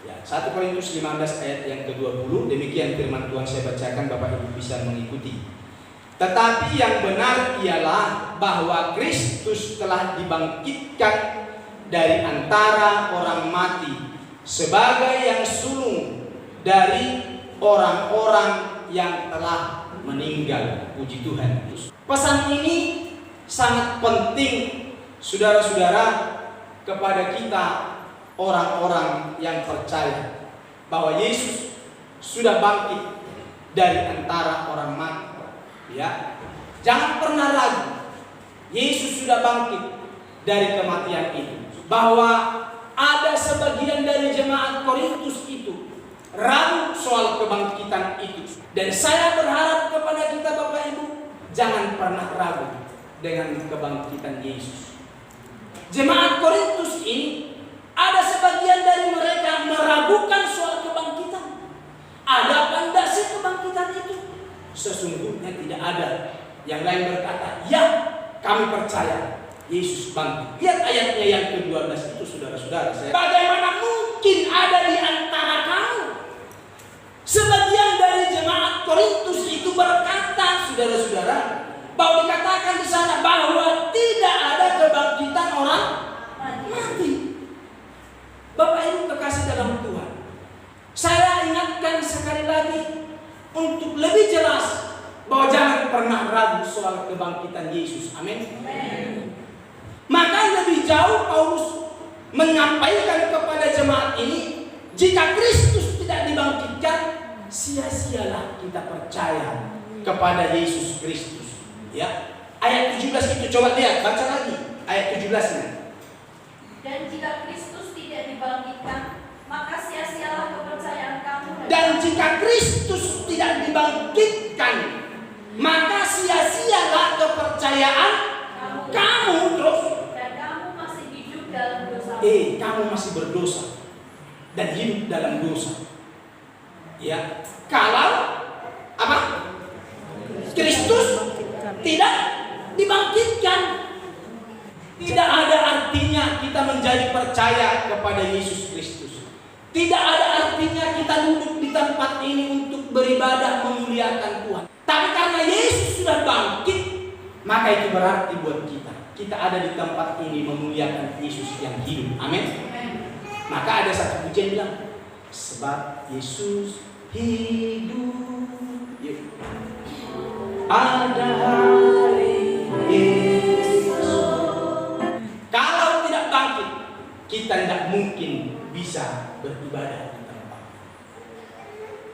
Ya, 1 Korintus 15 ayat yang ke-20, demikian firman Tuhan, saya bacakan, Bapak Ibu bisa mengikuti. Tetapi yang benar ialah bahwa Kristus telah dibangkitkan dari antara orang mati sebagai yang sulung dari orang-orang yang telah meninggal. Puji Tuhan. Pesan ini sangat penting, saudara-saudara, kepada kita orang-orang yang percaya bahwa Yesus sudah bangkit dari antara orang mati. Ya, jangan pernah ragu. Yesus sudah bangkit dari kematian itu. Bahwa ada sebagian dari jemaat Korintus itu ragu soal kebangkitan itu. Dan saya berharap kepada kita, Bapak Ibu, jangan pernah ragu dengan kebangkitan Yesus. Jemaat Korintus ini, ada sebagian dari mereka meragukan soal kebangkitan. Ada apa enggak sih kebangkitan itu? Sesungguhnya tidak ada. Yang lain berkata, ya, kami percaya Yesus bangkit. Lihat ayatnya yang ke-12 itu, saudara-saudara. Bagaimana mungkin ada di antara kamu? Sebagian dari jemaat Korintus itu berkata, saudara-saudara, bahwa dikatakan di sana bahwa tidak ada kebangkitan orang mati. Bapak Ibu kekasih dalam Tuhan, saya ingatkan sekali lagi untuk lebih jelas bahwa jangan pernah ragu soal kebangkitan Yesus. Amin. Maka lebih jauh Paulus menyampaikan kepada jemaat ini, jika Kristus tidak dibangkitkan, sia-sialah kita percaya kepada Yesus Kristus. Ya, ayat 17 itu coba lihat, baca lagi ayat 17-nya. Dan jika Kristus tidak dibangkitkan, maka sia-sialah kepercayaan kamu. Dan jika Kristus tidak dibangkitkan, maka sia-sialah kepercayaan kamu. Terus, dan kamu masih hidup dalam dosa. Kamu masih berdosa dan hidup dalam dosa. Ya, kalau apa? Kristus tidak dibangkitkan, tidak ada artinya kita menjadi percaya kepada Yesus Kristus. Tidak ada artinya kita duduk di tempat ini untuk beribadah memuliakan Tuhan. Tapi karena Yesus sudah bangkit, maka itu berarti buat kita ada di tempat ini memuliakan Yesus yang hidup. Amin. Maka ada satu pujian bilang, sebab Yesus hidup. Ada hari Yesus. Kalau tidak bangkit, kita tidak mungkin bisa beribadah di tempat.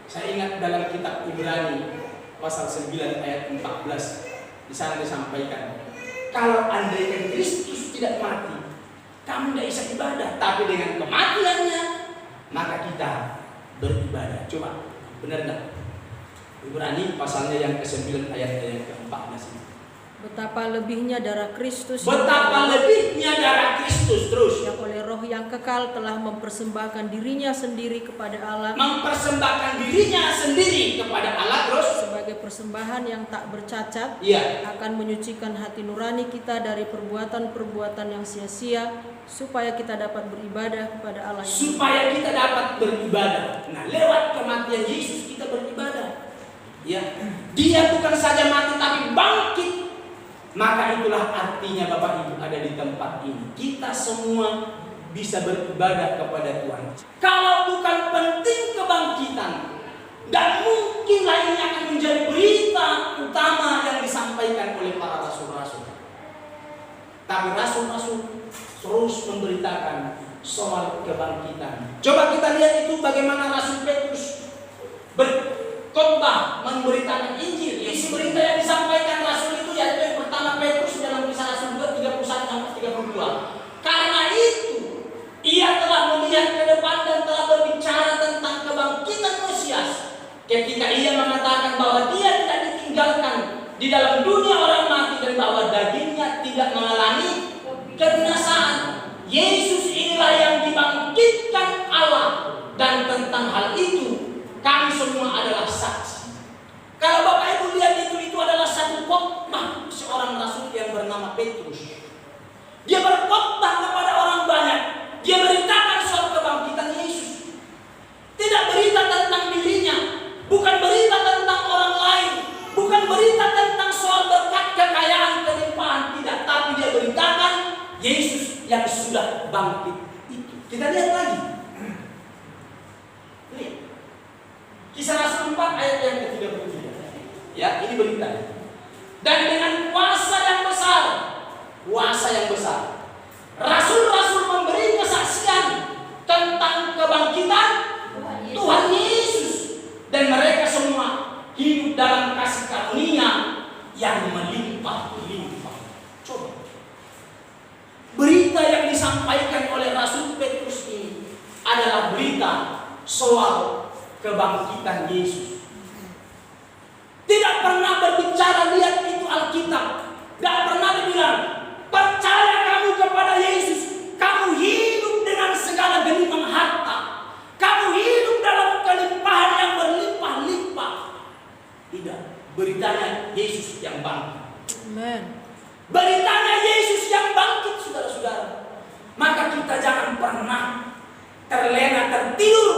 Saya ingat dalam kitab Ibrani pasal 9 ayat 14, di sana disampaikan, kalau andaikan Kristus tidak mati, kamu tidak bisa ibadah, tapi dengan kematiannya maka kita beribadah. Coba, benar enggak? Ibrani pasalnya yang ke-9 ayat yang ke-14 ini. Betapa lebihnya darah Kristus. Betapa lebihnya darah Kristus, terus. Yang oleh Roh yang kekal telah mempersembahkan dirinya sendiri kepada Allah. Mempersembahkan dirinya sendiri kepada Allah, terus. Sebagai persembahan yang tak bercacat. Iya. Akan menyucikan hati nurani kita dari perbuatan-perbuatan yang sia-sia, supaya kita dapat beribadah kepada Allah. Supaya kita dapat beribadah. Nah, lewat kematian Yesus kita beribadah. Ya, Dia bukan saja mati tapi bangkit. Maka itulah artinya Bapak Ibu ada di tempat ini. Kita semua bisa beribadah kepada Tuhan. Kalau bukan penting kebangkitan, dan mungkin lainnya akan menjadi berita utama yang disampaikan oleh para rasul-rasul. Tapi rasul-rasul terus memberitakan soal kebangkitan. Coba kita lihat itu bagaimana Rasul Petrus berkhotbah memberitakan Injil. Isi berita yang disampaikan Rasul itu yaitu yang pertama Petrus dalam kisah Rasul 2 31-32. Karena itu ia telah melihat ke depan dan telah berbicara tentang kebangkitan Mesias. Ketika ia mengatakan bahwa dia tidak ditinggalkan di dalam dunia orang mati dan bahwa dagingnya tidak mengalami kebinasaan. Yesus inilah yang dibangkitkan Allah, dan tentang hal itu kami semua adalah saksi. Kalau Bapak Ibu lihat itu adalah satu khotbah seorang rasul yang bernama Petrus. Dia berkhotbah kepada orang banyak. Dia beritakan soal kebangkitan Yesus. Ya, ini berita. Dan dengan kuasa yang besar, rasul-rasul memberi kesaksian tentang kebangkitan Tuhan Yesus, dan mereka semua hidup dalam kasih karunia yang melimpah-limpah. Coba, berita yang disampaikan oleh Rasul Petrus ini adalah berita soal kebangkitan Yesus. Tidak pernah berbicara, lihat itu Alkitab, tidak pernah dibilang percaya kamu kepada Yesus, kamu hidup dengan segala gelimangan harta, kamu hidup dalam kelimpahan yang berlimpah-limpah. Tidak, beritanya Yesus yang bangkit. Amen. Beritanya Yesus yang bangkit, saudara-saudara. Maka kita jangan pernah terlena, tertidur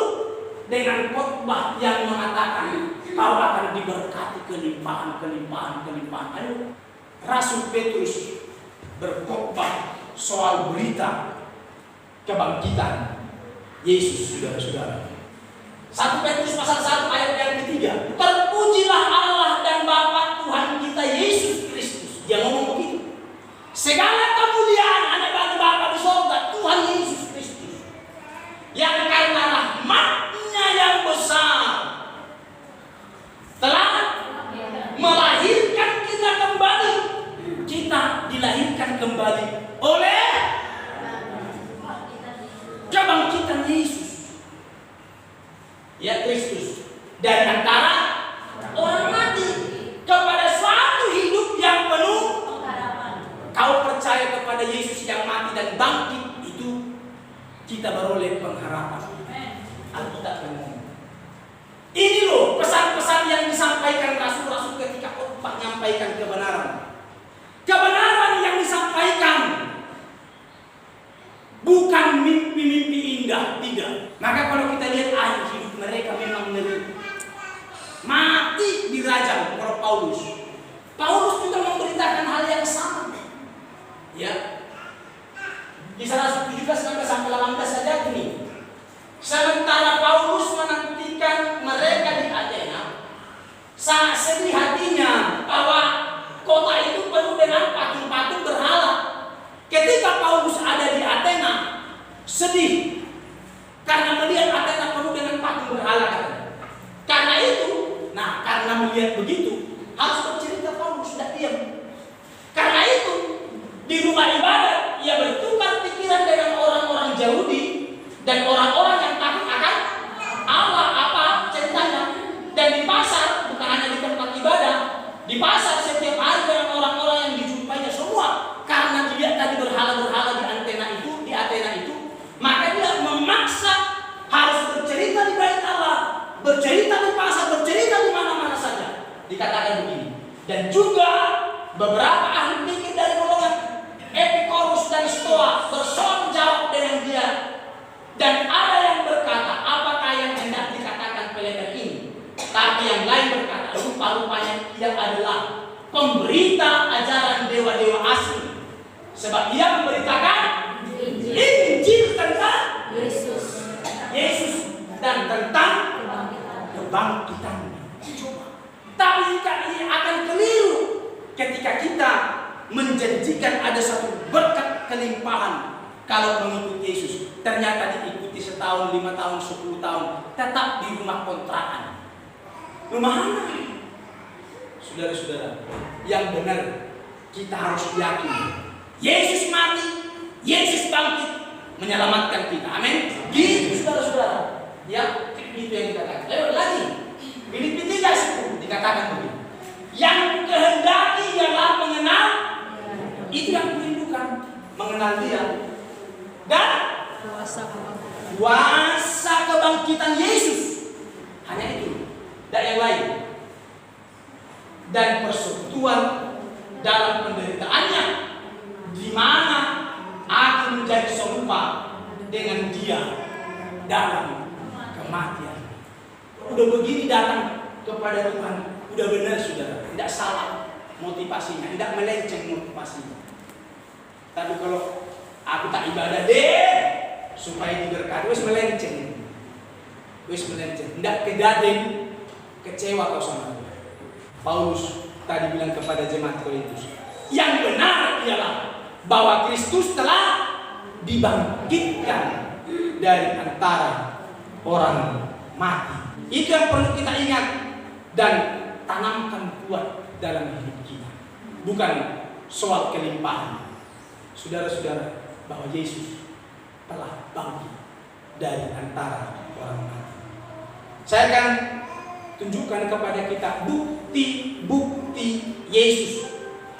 dengan khotbah yang mengatakan kau akan diberkati kelimpahan. Ayo, Rasul Petrus berkhotbah soal berita kebangkitan Yesus, saudara-saudara. 1 Petrus pasal 1 ayat yang ketiga. Terpujilah Allah dan Bapa Tuhan kita Yesus Kristus. Dia ngomong begitu. Segala kemuliaan hanya bagi Bapa di sorga, Tuhan Yesus Kristus, yang karena rahmat-Nya yang besar telah melahirkan kita kembali. Kita dilahirkan kembali oleh kebangkitan Yesus, ya Kristus, dari antara orang mati kepada suatu hidup yang penuh pengharapan. Kau percaya kepada Yesus yang mati dan bangkit, itu kita beroleh pengharapan. Alkitab ngomong. Ini loh pesan-pesan yang disampaikan rasul-rasul ketika khotbah menyampaikan kebenaran. Kebenaran yang disampaikan bukan mimpi-mimpi indah, tidak. Maka kalau kita lihat akhir hidup mereka memang ngeri. Mati dirajam oleh Paulus. Paulus juga memberitakan hal yang sama. Ya. Di salah 17-18 saja ini. Sementara Paulus menantikan mereka di Athena, sangat sedih hatinya bahwa kota itu penuh dengan patung-patung berhala. Ketika Paulus ada di Athena, sedih karena melihat Athena penuh dengan patung berhala. Karena itu, karena melihat begitu, harus bercerita Paulus, tidak diam. Karena itu, di rumah ibadat ia bertukar pikiran dengan orang-orang Yahudi dan orang-orang yang takut akan Allah. Apa ceritanya? Dan di pasar, bukan hanya di tempat ibadah, di pasar setiap hari dengan orang-orang yang dijumpainya semua, karena dia tadi berhala-berhala di Athena itu, maka dia memaksa harus bercerita di bait Allah, bercerita di pasar, bercerita di mana-mana saja. Dikatakan begini. Dan juga beberapa ahli fikih dari golongan Epikorus dan Stoa bersoal jawab dengan dia. Dan ada yang berkata, apakah yang hendak dikatakan peleter ini? Tapi yang lain berkata, rupa-rupanya ia adalah pemberita ajaran dewa-dewa asli. Sebab ia memberitakan Injil tentang Yesus dan tentang kebangkitan. Tapi ia akan keliru ketika kita menjanjikan ada satu berkat kelimpahan kalau mengikuti Yesus. Ternyata diikuti setahun, 5 tahun, 10 tahun, tetap di rumah kontrakan. Rumah mana? Saudara-saudara, yang benar kita harus yakin Yesus mati, Yesus bangkit, menyelamatkan kita. Amin. Gitu saudara-saudara. Ya, itu yang dikatakan. Lewat lagi. Filipi 3:10 dikatakan begini. Yang kehendaki ialah mengenal, itu yang merindukan, mengenal Dia dan kuasa kebangkitan Yesus. Hanya itu, tidak yang lain. Dan persekutuan dalam penderitaannya, di mana aku menjadi serupa dengan Dia dalam kematian. Udah begini datang kepada Tuhan, udah benar saudara, tidak salah motivasinya, tidak melenceng motivasinya. Tapi kalau aku tak ibadah deh supaya diberkati, wis melenceng, tidak kedaden, kecewa kau sama Tuhan. Paulus tadi bilang kepada jemaat Korintus, yang benar ialah bahwa Kristus telah dibangkitkan dari antara orang mati. Itu yang perlu kita ingat dan tanamkan kuat dalam hidup kita. Bukan soal kelimpahan. Saudara-saudara, bahwa Yesus telah bangkit dari antara orang mati. Saya akan tunjukkan kepada kita bukti-bukti Yesus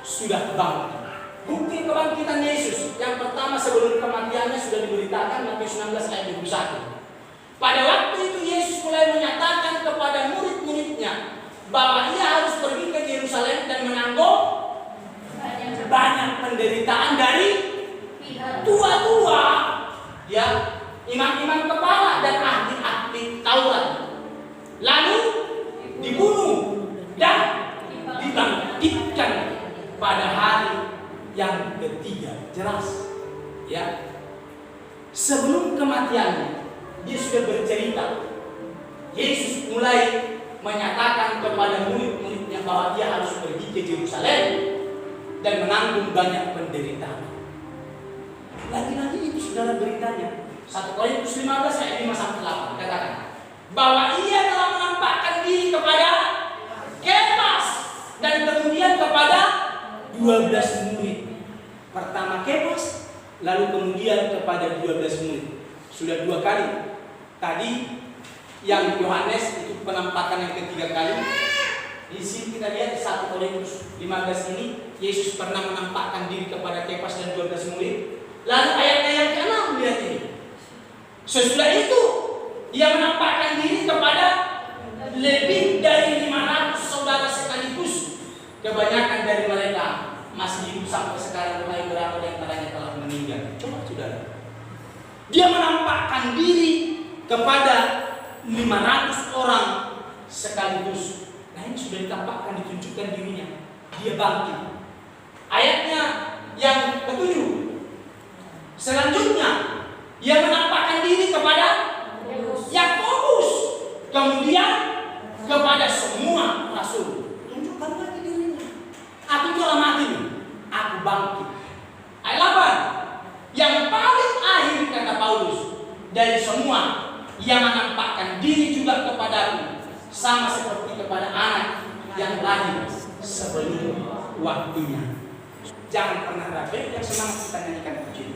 sudah bangkit. Bukti kebangkitan Yesus yang pertama, sebelum kematiannya sudah diberitakan Matius 19 ayat 21. Pada waktu itu Yesus mulai menyatakan kepada murid-muridnya bahwa ia harus pergi ke Yerusalem dan menanggung banyak penderitaan dari tua-tua, ya, imam-imam kepala dan ahli-ahli Taurat. Lalu dibunuh dan dibangkitkan pada hari yang ketiga. Jelas, ya. Sebelum kematiannya dia sudah bercerita. Yesus mulai menyatakan kepada murid-muridnya bahwa dia harus pergi ke Yerusalem dan menanggung banyak penderitaan. Lagi-lagi itu saudara beritanya 1 Korintus 15 ayat 5-8 katakan bahwa ia telah menampakkan diri kepada Kefas dan kemudian kepada 12 murid. Pertama Kefas, lalu kemudian kepada 12 murid. Sudah 2 kali. Tadi yang Yohanes itu penampakan yang ketiga kali. Di sini kita lihat di 1 Korintus 15 ini Yesus pernah menampakkan diri kepada Kefas dan 12 murid. Lalu ayatnya yang ke-6 lihat ini. Sesudah itu ia menampakkan diri kepada lebih dari 500 saudara sekaligus. Kebanyakan dari mereka masih hidup sampai sekarang, mulai berapa di antaranya telah meninggal. Coba saudara. Dia menampakkan diri kepada 500 orang sekaligus. Nah, ini sudah ditampakkan, ditunjukkan dirinya. Dia bangkit. Ayatnya yang ke-7. Selanjutnya, ia menampakkan diri kepada Yakobus, kemudian kepada semua rasul. Tunjukkan lagi dirinya. Aku telah mati, aku bangkit. Ayat 8. Yang paling akhir kata Paulus, dari semua ia menampakkan diri juga kepadaku, sama seperti kepada anak yang lahir sebelum waktunya. Jangan pernah ragu yang semangat kita nyanyikan pujian.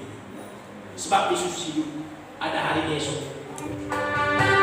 Sebab Yesus hidup, ada hari esok. Karena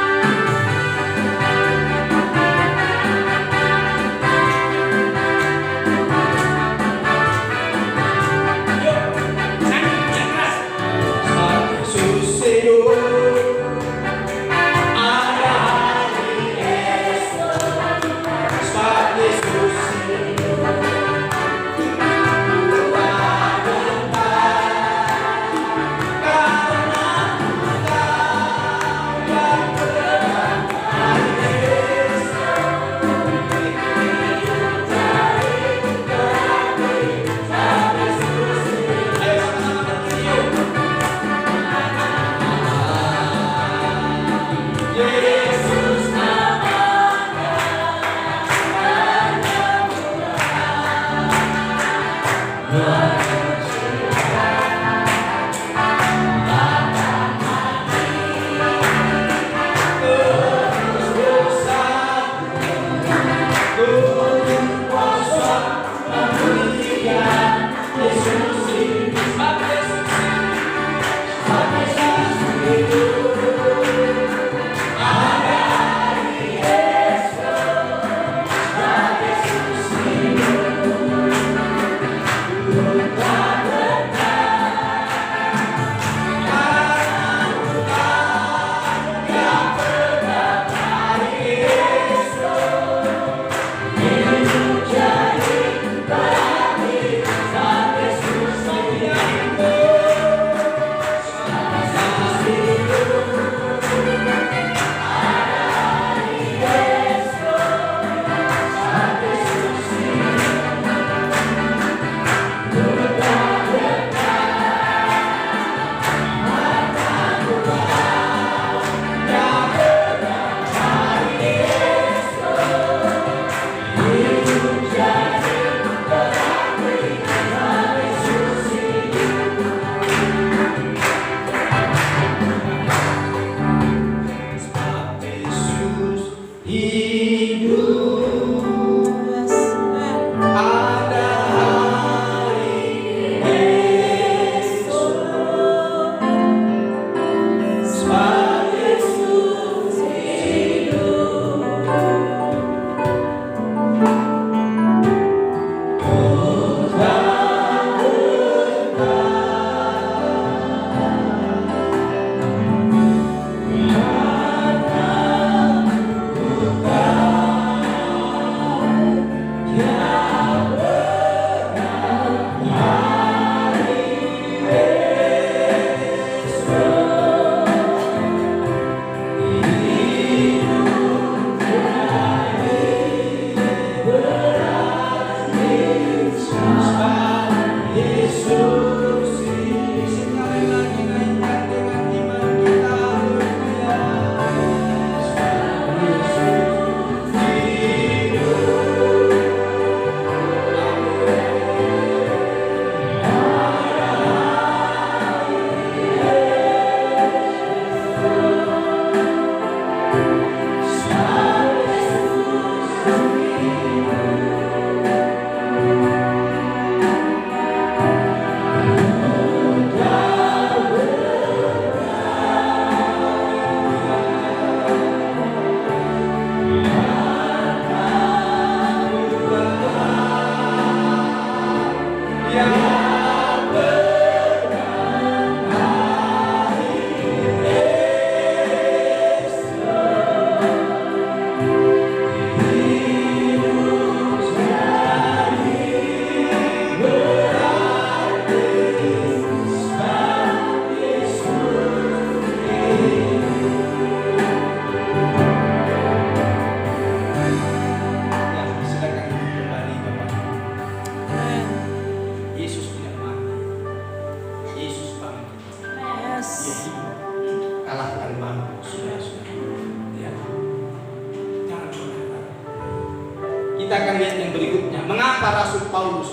Kita akan lihat yang berikutnya. Mengapa Rasul Paulus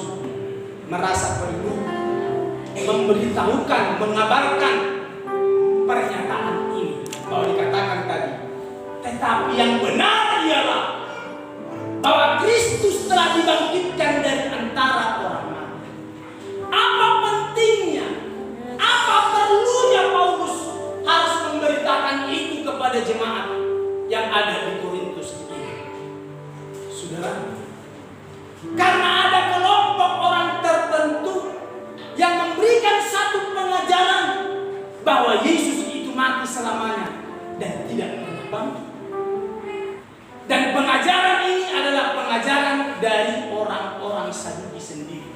merasa perlu memberitahukan, mengabarkan pernyataan ini? Bahwa dikatakan tadi, tetapi yang benar ialah bahwa Kristus telah dibangkitkan dari antara orang mati. Apa pentingnya, apa perlunya Paulus harus memberitakan itu kepada jemaat yang ada di Korintus ini? Saudara, karena ada kelompok orang tertentu yang memberikan satu pengajaran bahwa Yesus itu mati selamanya dan tidak pernah bangkit. Dan pengajaran ini adalah pengajaran dari orang-orang Saduki sendiri.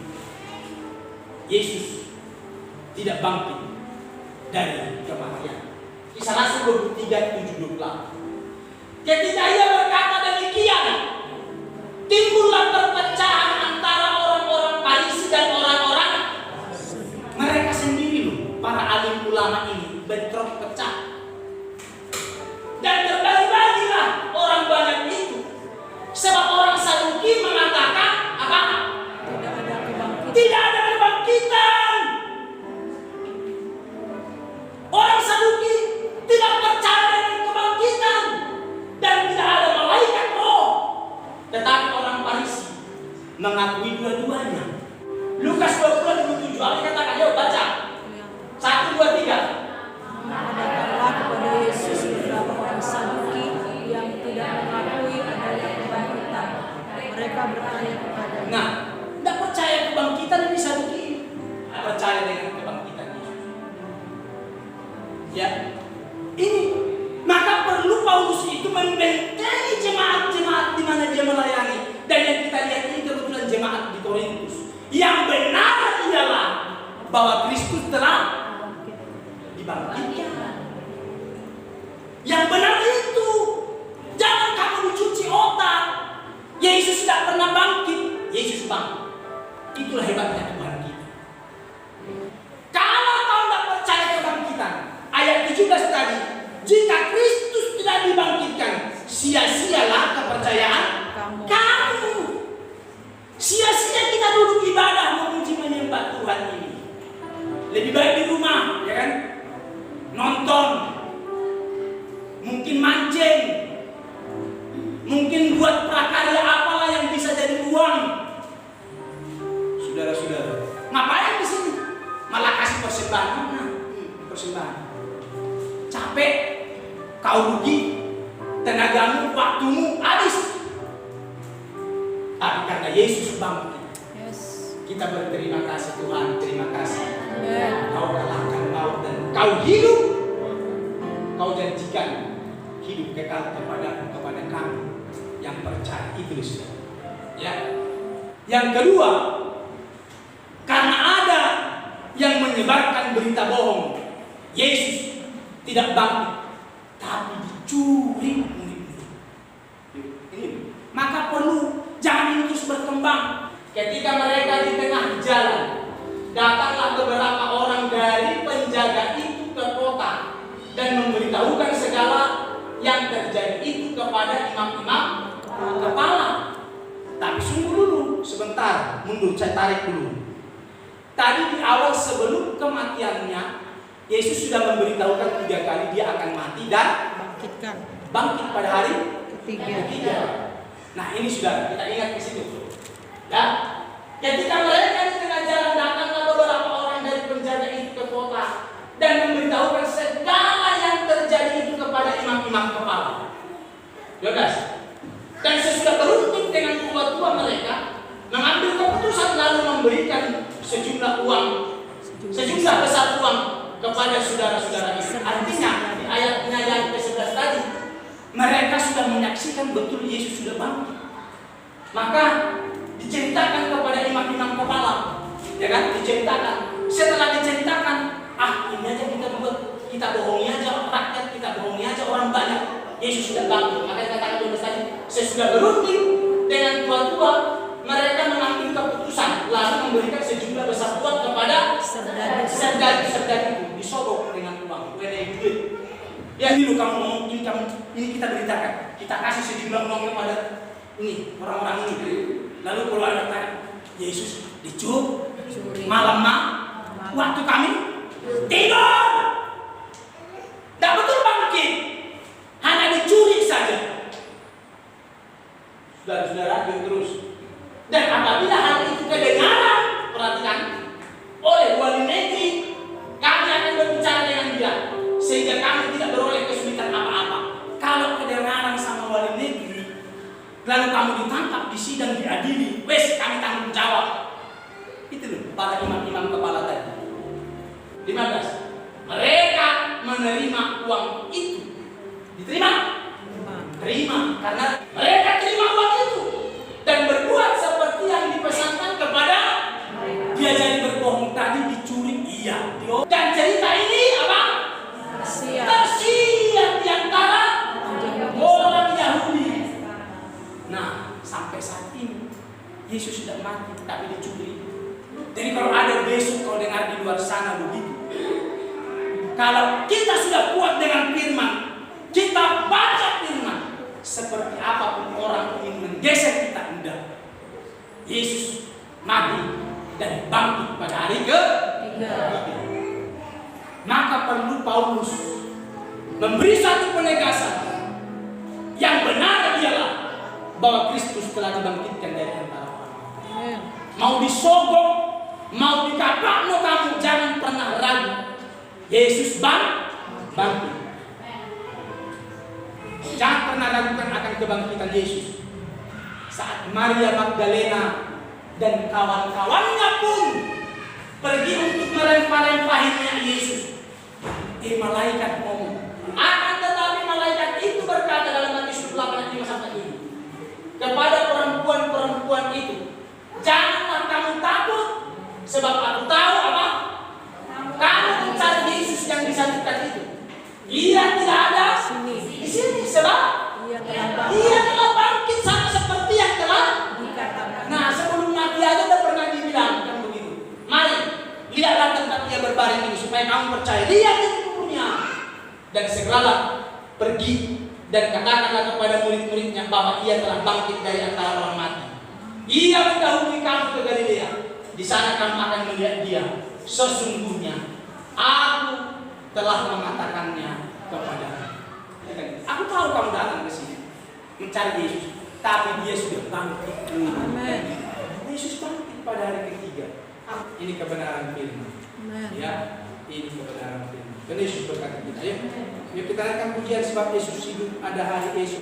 Yesus tidak bangkit dari kematian. Kisah Rasul 23:7-8. Ketika ia berkata demikian, timbullah perpecahan antara orang-orang Farisi dan orang-orang mereka sendiri loh. Para alim ulama ini bentrok pecah. Dan terbagi-bagilah orang banyak itu. Sebab orang Saduki mengatakan apa? Tidak ada kebangkitan. Tidak ada kebangkitan. Orang Saduki tidak percaya dengan kebangkitan dan tidak ada malaikat roh. Tetapi orang Farisi mengakui dua-duanya. Lukas 20:27 Allah katakan, yuk baca. 1, 2, 3. Adalah kepada Yesus beberapa orang Saduki yang tidak mengakui adanya kebangkitan. Mereka bertanya kepadanya. Nah, tidak percaya kebangkitan ini Saduki. Percaya dengan kebangkitan Yesus. Ya, ini maka perlu Paulus itu membentengi jemaat-jemaat di mana dia melayani. Dan yang kita lihat ini kebetulan jemaat di Korintus. Yang benar ialah bahwa Kristus telah dibangkitkan. Yang benar itu. Jangan kamu dicuci otak. Yesus tidak pernah bangkit. Yesus bangkit. Itulah hebatnya Tuhan kita. Kalau kau tidak percaya kebangkitan, ayat 17 tadi, jika Kristus tidak dibangkitkan, sia-sialah kepercayaan kamu. Sia-sia kita duduk ibadah memuji menyembah Tuhan ini. Lebih baik di rumah, ya kan? Nonton, mungkin mancing, mungkin buat prakarya apalah yang bisa jadi uang. Saudara-saudara, ngapain di sini? Malah kasih persembahan. Mana? Persembahan. Capek, kau rugi, tenagamu, waktumu habis. Tapi karena Yesus bangkit, kita berterima kasih Tuhan, terima kasih. Kau kalahkan maut dan kau hidup. Kau janjikan hidup kekal kepada kami yang percaya. Itu saudara. Ya. Yang kedua, karena ada yang menyebarkan berita bohong, Yesus tidak bangkit, tapi dicuri murid-murid. Ini maka perlu jangan terus berkembang. Ketika mereka di tengah jalan, datanglah beberapa orang dari penjaga itu ke kota dan memberitahukan segala yang terjadi itu kepada imam-imam kepala. Tapi sungguh dulu, sebentar, mundur, saya tarik dulu. Tadi di awal sebelum kematiannya, Yesus sudah memberitahukan 3 kali dia akan mati dan bangkit pada hari ketiga. Nah ini sudah kita ingat di situ. Ya, ketika mereka di tengah jalan datanglah beberapa orang dari penjaga itu ke kota dan memberitahukan segala yang terjadi itu kepada imam-imam kepala. Ya guys. Dan sesudah berunding dengan tua-tua mereka, mengambil keputusan lalu memberikan sejumlah uang, sejumlah besar uang kepada saudara-saudara itu. Artinya di ayatnya yang ke-11 tadi, mereka sudah menyaksikan betul Yesus sudah bangkit. Maka diceritakan kepada imam-imam kepala, ya kan? Diceritakan. Setelah diceritakan, ini aja kita buat, kita bohongi aja rakyat, kita bohongi aja orang banyak. Yesus sudah bangkit. Maka katakan dulu tadi, sesudah berunding dengan tua-tua, mereka mengambil keputusan lalu memberikan sejumlah besar uang kepada serdadu itu, disogok dengan uang, duit. Ya ini kamu ngomong, ini kita beritakan, kita kasih sejumlah uang kepada Ini orang-orang ini. Lalu kalau ada tanya, Yesus dicuri malam waktu kami tidur. Tidak betul bangkit, hanya dicuri saja. Saudara-saudara, terus. Dan apabila hal itu kedengaran, perhatikan, oleh wali negeri, kami akan berbicara dengan dia, sehingga kami tidak beroleh kesulitan apa-apa. Kalau kedengaran sama wali negeri, lalu kamu ditangkap di sidang diadili, wes kami tanggung jawab. Itu loh para imam-imam kepala tadi. 15. Mereka menerima uang itu. Diterima? Terima, karena mereka terima uang itu dan berbuat seperti yang dipesankan kepada dia. Jadi berbohong tadi dicuri, iya. Dan cerita ini apa? Tersiar di antara orang Yahudi. Nah, sampai saat ini Yesus sudah mati tapi dicuri. Jadi kalau ada besok kau dengar di luar sana begitu, kalau kita sudah kuat dengan firman, kita baca firman, seperti apapun orang ingin menggeser kita, enggak. Yesus mati dan bangkit pada hari ketiga. Maka perlu Paulus memberi satu penegasan yang benar, ialah bahwa Kristus telah dibangkitkan dari antara orang. Mau disogok, mau dikapakno kamu, jangan pernah ragu. Yesus bangkit. Jangan pernah ragukan akan kebangkitan Yesus. Saat Maria Magdalena dan kawan-kawannya pun pergi untuk merempah-rempahinya Yesus, malaikat ngomong. Akan tetapi malaikat itu berkata dalam Matius 8:5-7 kepada perempuan-perempuan itu, janganlah kamu takut, sebab aku tahu apa? Kamu mencari Yesus yang disalibkan itu. Dia tidak ada di sini, sebab dia telah bangkit sama seperti yang telah dikatakan. Nah, sebelum mati aja udah pernah dibilang kan begitu. Mari, lihatlah tempat dia berbaring ini supaya kamu percaya. Lihat itu kuburnya. Dan segeralah pergi dan katakanlah kepada murid-muridnya bahwa ia telah bangkit dari antara orang mati. Ia mendahului kamu ke Galilea. Di sana kamu akan melihat dia. Sesungguhnya aku telah mengatakannya kepadamu. Aku tahu kamu datang ke sini mencari Yesus, tapi dia sudah bangkit. Amen. Yesus bangkit pada hari ketiga. Ini kebenaran firman. Ya, ini kebenaran firman. Dan Yesus berkata kita, yuk kita akan pujian sebab Yesus hidup, ada hari Yesus.